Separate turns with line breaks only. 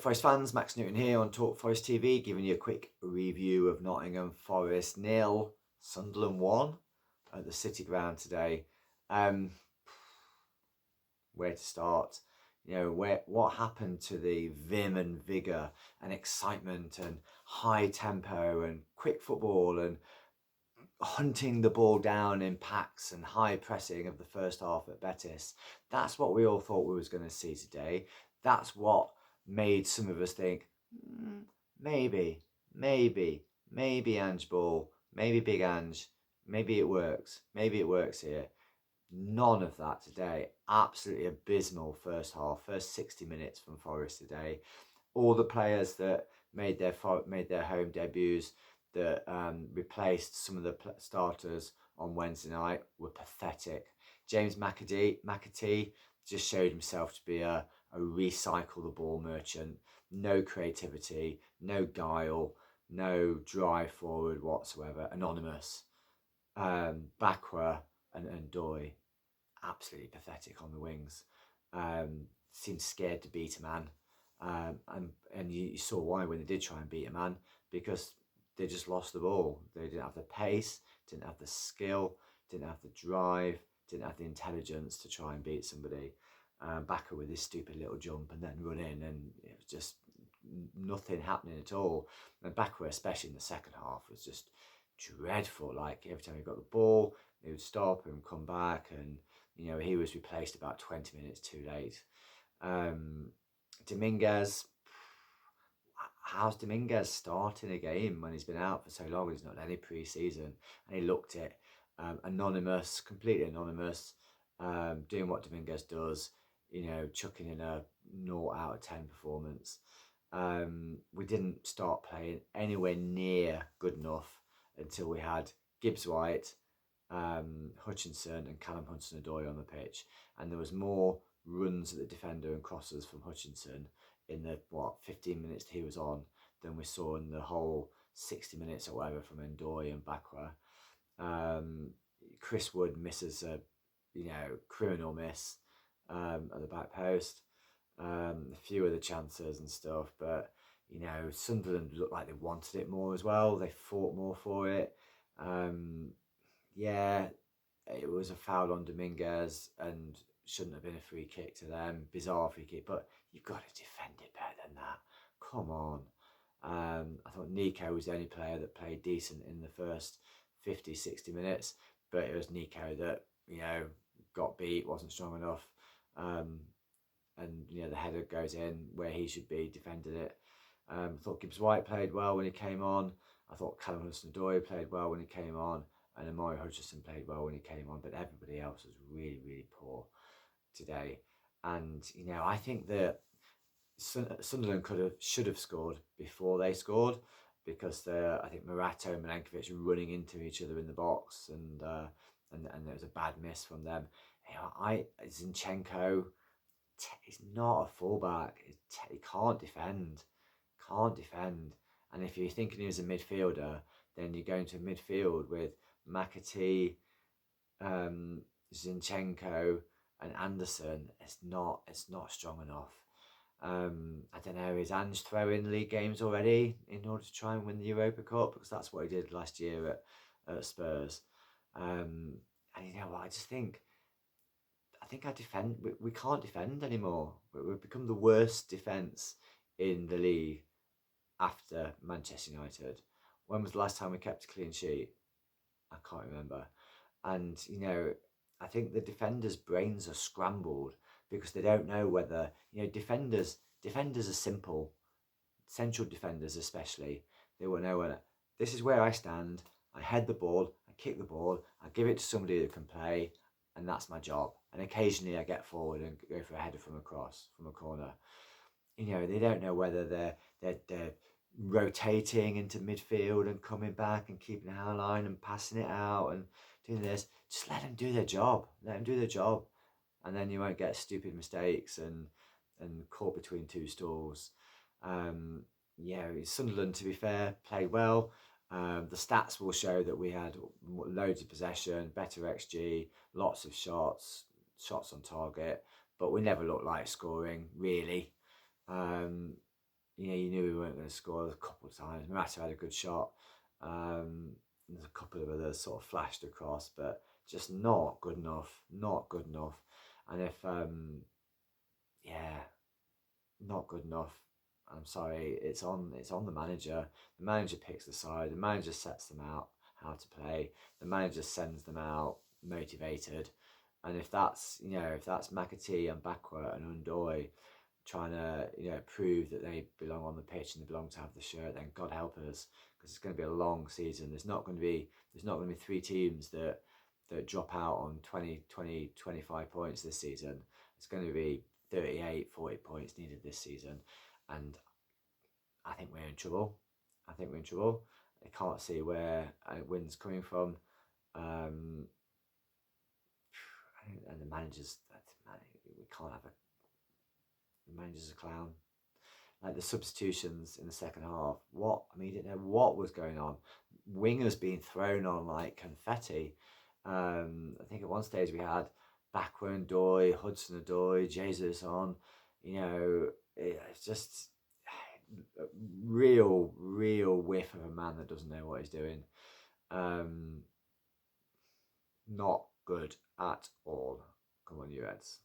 Forest fans, Max Newton here on Talk Forest TV, giving you a quick review of Nottingham Forest 0, Sunderland 1 at the City Ground today. Where to start? What happened to the vim and vigour and excitement and high tempo and quick football and hunting the ball down in packs and high pressing of the first half at Betis? That's what we all thought we was going to see today. That's what made some of us think, maybe Ange Ball, maybe Big Ange, maybe it works here. None of that today. Absolutely abysmal first half, first 60 minutes from Forest today. All the players that made their home debuts, that replaced some of the starters on Wednesday night, were pathetic. James McAtee just showed himself to be a recycle the ball merchant. No creativity, no guile, no drive forward whatsoever. Anonymous. Bakwa and Doy, absolutely pathetic on the wings. Seemed scared to beat a man. And you saw why when they did try and beat a man, because they just lost the ball. They didn't have the pace, didn't have the skill, didn't have the drive, didn't have the intelligence to try and beat somebody. Backer with this stupid little jump and then run in, and it was just nothing happening at all. And Backer, especially in the second half, was just dreadful. Like every time he got the ball, he would stop and come back, and he was replaced about 20 minutes too late. Dominguez, how's Dominguez starting a game when he's been out for so long? He's not had any pre-season, and he looked it. Anonymous, completely anonymous, doing what Dominguez does, chucking in a 0 out of 10 performance. We didn't start playing anywhere near good enough until we had Gibbs White, Hutchinson and Callum Hudson-Odoi on the pitch, and there was more runs at the defender and crosses from Hutchinson in the 15 minutes that he was on than we saw in the whole 60 minutes or whatever from Ndoye and Bakwa. Chris Wood misses a criminal miss at the back post. A few of the chances and stuff, but Sunderland looked like they wanted it more as well. They fought more for it. It was a foul on Dominguez and shouldn't have been a free kick to them. Bizarre free kick, but you've got to defend it better than that. Come on. I thought Nico was the only player that played decent in the first 50, 60 minutes, but it was Nico that, got beat, wasn't strong enough. And the header goes in where he should be, defended it. I thought Gibbs White played well when he came on. I thought Callum Hudson-Odoi played well when he came on, and Amari Hutchinson played well when he came on. But everybody else was really, really poor today. And I think that Sunderland should have scored before they scored, because I think Morato and Milenkovic were running into each other in the box, and there was a bad miss from them. Zinchenko, he's not a fullback. He can't defend. And if you're thinking he was a midfielder, then you're going to midfield with McAtee, Zinchenko, and Anderson. It's not strong enough. I don't know, is Ange throwing league games already in order to try and win the Europa Cup? Because that's what he did last year at Spurs. And you know what, I think we can't defend anymore. We've become the worst defence in the league after Manchester United. When was the last time we kept a clean sheet? I can't remember. And I think the defenders' brains are scrambled because they don't know whether defenders are simple. Central defenders especially, they will know whether this is where I stand. I head the ball, I kick the ball, I give it to somebody that can play, and that's my job. And occasionally I get forward and go for a header from a corner. They don't know whether they're rotating into midfield and coming back and keeping an eye line and passing it out and doing this. Just let them do their job. And then you won't get stupid mistakes and caught between two stools. Sunderland, to be fair, played well. The stats will show that we had loads of possession, better XG, lots of shots on target, but we never looked like scoring, really. you knew we weren't going to score a couple of times. Morata had a good shot. There's a couple of others sort of flashed across, but just not good enough. Not good enough. And if yeah, not good enough. I'm sorry, it's on the manager. The manager picks the side, the manager sets them out how to play, the manager sends them out motivated. And if that's McAtee and Bakwa and Undoy trying to prove that they belong on the pitch and they belong to have the shirt, then God help us, because it's going to be a long season. There's not going to be three teams that drop out on 20, 20, 25 points this season. It's going to be 38, 40 points needed this season. And I think we're in trouble. I can't see where a win's coming from. And the manager's, we can't have the manager's a clown. Like the substitutions in the second half, didn't know what was going on. Wingers being thrown on like confetti. I think at one stage we had Backward Doy, Hudson Odoi, Jesus on. It's just a real whiff of a man that doesn't know what he's doing. Not good at all. Come on, you Reds.